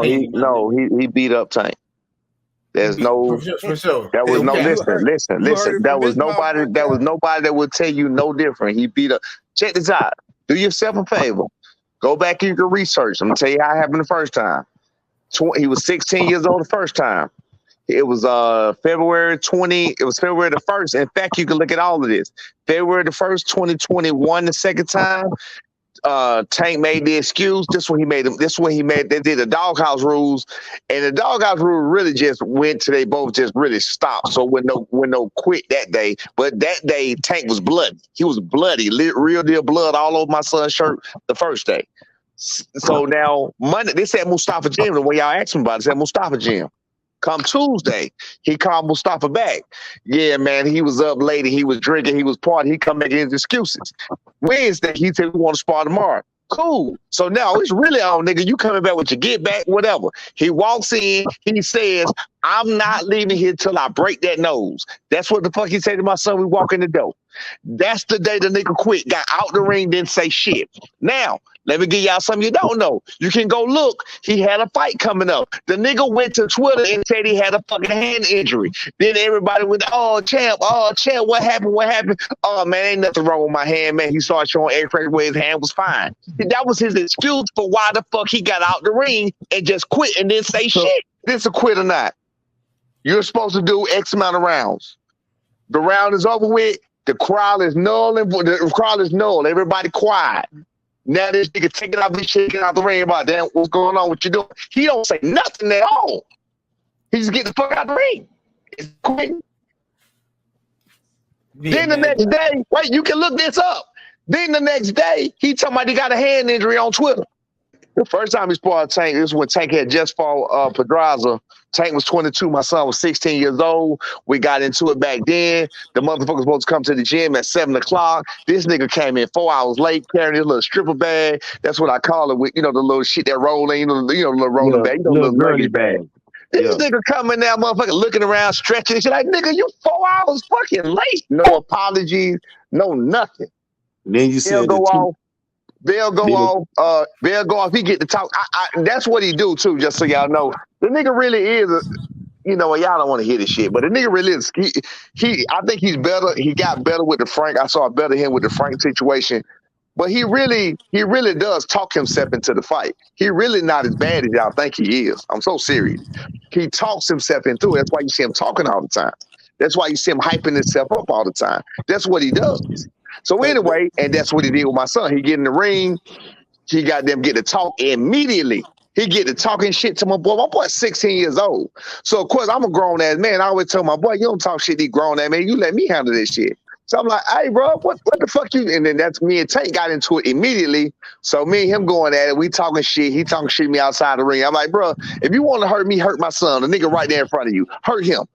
He no, he beat up Tank. There's no, for sure. that was no, Okay. listen. There was nobody that would tell you no different. He beat up. Check this out. Do yourself a favor. Go back and you can research. I'm gonna tell you how it happened the first time. He was 16 years old the first time. It was February 20. It was February the 1st. In fact, you can look at all of this. February the 1st, 2021, the second time. Tank made the excuse. This when he made them. This when he made. They did the doghouse rules, and the doghouse rule really just went to they both just really stopped. So when no quit that day, but that day Tank was bloody. He was bloody, real deal blood all over my son's shirt the first day. So now Monday they said Mustafa Jim. The way y'all asked me about it, said Mustafa Jim. Come Tuesday, he called Mustafa back. Yeah, man, he was up late. He was drinking. He was partying. He come back in his excuses. Wednesday, he said, we want to spar tomorrow. Cool. So now it's really on, nigga. You coming back with your get back, whatever. He walks in. He says, I'm not leaving here till I break that nose. That's what the fuck he said to my son. We walk in the door. That's the day the nigga quit, got out the ring, didn't say shit. Now, let me give y'all something you don't know. You can go look. He had a fight coming up. The nigga went to Twitter and said he had a fucking hand injury. Then everybody went, oh, champ, what happened? Oh, man, ain't nothing wrong with my hand, man. He started showing x-rays where his hand was fine. That was his excuse for why the fuck he got out the ring and just quit and didn't say shit. This a quit or not. You're supposed to do X amount of rounds. The round is over with. The crowd is null. Everybody quiet. Now this nigga taking out this shit, getting out the ring about damn what's going on, what you doing. He don't say nothing at all. He just get the fuck out the ring. It's quick. Then the next day, wait, you can look this up. Then the next day, he talking about he got a hand injury on Twitter. The first time he sparred Tank, this is when Tank had just fought Pedraza. Tank was 22. My son was 16 years old. We got into it back then. The motherfucker was supposed to come to the gym at 7 o'clock. This nigga came in 4 hours late carrying his little stripper bag. That's what I call it with, the little shit that roll in, the little rolling bag, little luggage bag. This nigga coming there, motherfucker, looking around, stretching and shit like, nigga, you 4 hours fucking late. No apologies, no nothing. Then you said They'll go off. He get to talk. That's what he do too. Just so y'all know, the nigga really is. Y'all don't want to hear this shit, but the nigga really is. I think he's better. He got better with the Frank. I saw better him with the Frank situation, but he really does talk himself into the fight. He really not as bad as y'all think he is. I'm so serious. He talks himself into it. That's why you see him talking all the time. That's why you see him hyping himself up all the time. That's what he does. So anyway, and that's what he did with my son. He get in the ring. He got them get to talk immediately. He get to talking shit to my boy. My boy's 16 years old. So, of course, I'm a grown-ass man. I always tell my boy, you don't talk shit to grown-ass man. You let me handle this shit. So I'm like, hey, bro, what the fuck you? And then that's me and Tank got into it immediately. So me and him going at it. We talking shit. He talking shit to me outside the ring. I'm like, bro, if you want to hurt me, hurt my son. The nigga right there in front of you. Hurt him.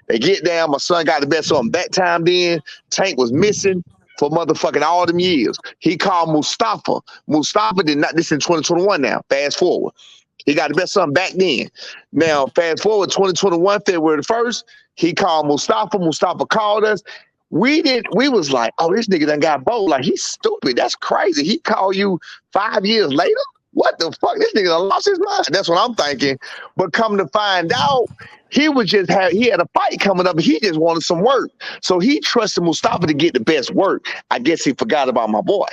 They get down. My son got the best of him that time then. Tank was missing for motherfucking all them years. He called Mustafa. Mustafa did not, this in 2021 now, fast forward. He got the best son back then. Now, fast forward 2021, February the 1st, he called Mustafa. Mustafa called us. We was like, oh, this nigga done got bold. Like, he's stupid. That's crazy. He called you 5 years later? What the fuck? This nigga done lost his mind. That's what I'm thinking. But come to find out, he had a fight coming up. He just wanted some work. So he trusted Mustafa to get the best work. I guess he forgot about my boy.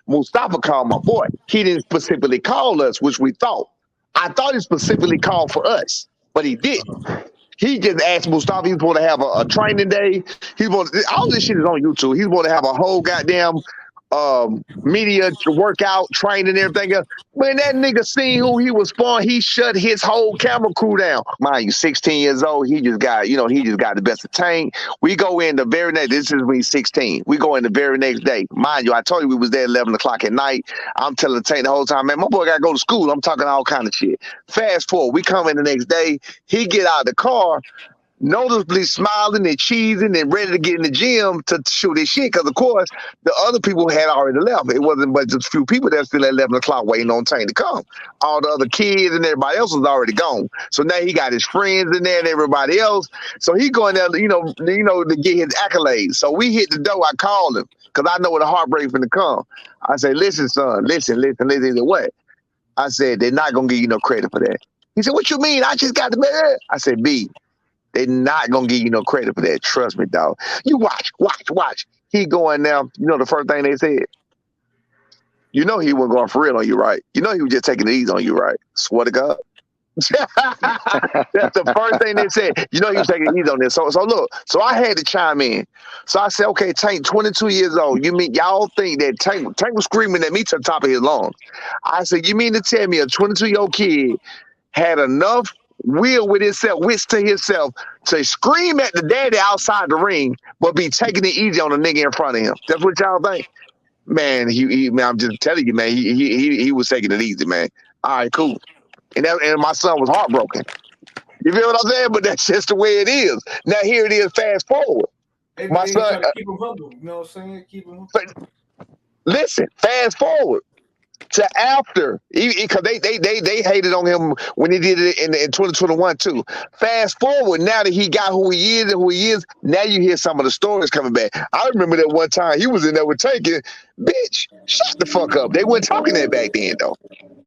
Mustafa called my boy. He didn't specifically call us, which we thought. I thought he specifically called for us, but he didn't. He just asked Mustafa, he's going to have a training day. All this shit is on YouTube. He's going to have a whole goddamn media workout, training, everything else. When that nigga seen who he was sparring, he shut his whole camera crew down. Mind you, 16 years old, he just got the best of Tank. We go in the very next, this is when he's 16. We go in the very next day. Mind you, I told you we was there at 11 o'clock at night. I'm telling Tank the whole time, man, my boy got to go to school. I'm talking all kind of shit. Fast forward, we come in the next day. He get out of the car, noticeably smiling and cheesing and ready to get in the gym to shoot his shit. Because, of course, the other people had already left. It wasn't but just a few people that still at 11 o'clock waiting on Tank to come. All the other kids and everybody else was already gone. So now he got his friends in there and everybody else. So he going there, to get his accolades. So we hit the door. I called him because I know what a heartbreak finna come. I say, listen, son, listen. He said, what? I said, they're not going to give you no credit for that. He said, what you mean? I just got the man. I said, B, they're not going to give you no credit for that. Trust me, dog. You watch. He going now. You know the first thing they said? You know he wasn't going for real on you, right? You know he was just taking it easy on you, right? Swear to God. That's the first thing they said. You know he was taking it easy on this. So look, so I had to chime in. So I said, okay, Tank, 22 years old. You mean y'all think that Tank was screaming at me to the top of his lungs? I said, you mean to tell me a 22-year-old kid had enough wits to himself to scream at the daddy outside the ring, but be taking it easy on the nigga in front of him? That's what y'all think? Man, man, I'm just telling you, man, he was taking it easy, man. All right, cool. And my son was heartbroken. You feel what I'm saying? But that's just the way it is. Now here it is. Fast forward, my son. Keep him humble. You know what I'm saying? Keep him. Listen, fast forward to after, because they hated on him when he did it in 2021 too. Fast forward, now that he got who he is, now you hear some of the stories coming back. I remember that one time he was in there with Taking, bitch, shut the fuck up. They weren't talking that back then though.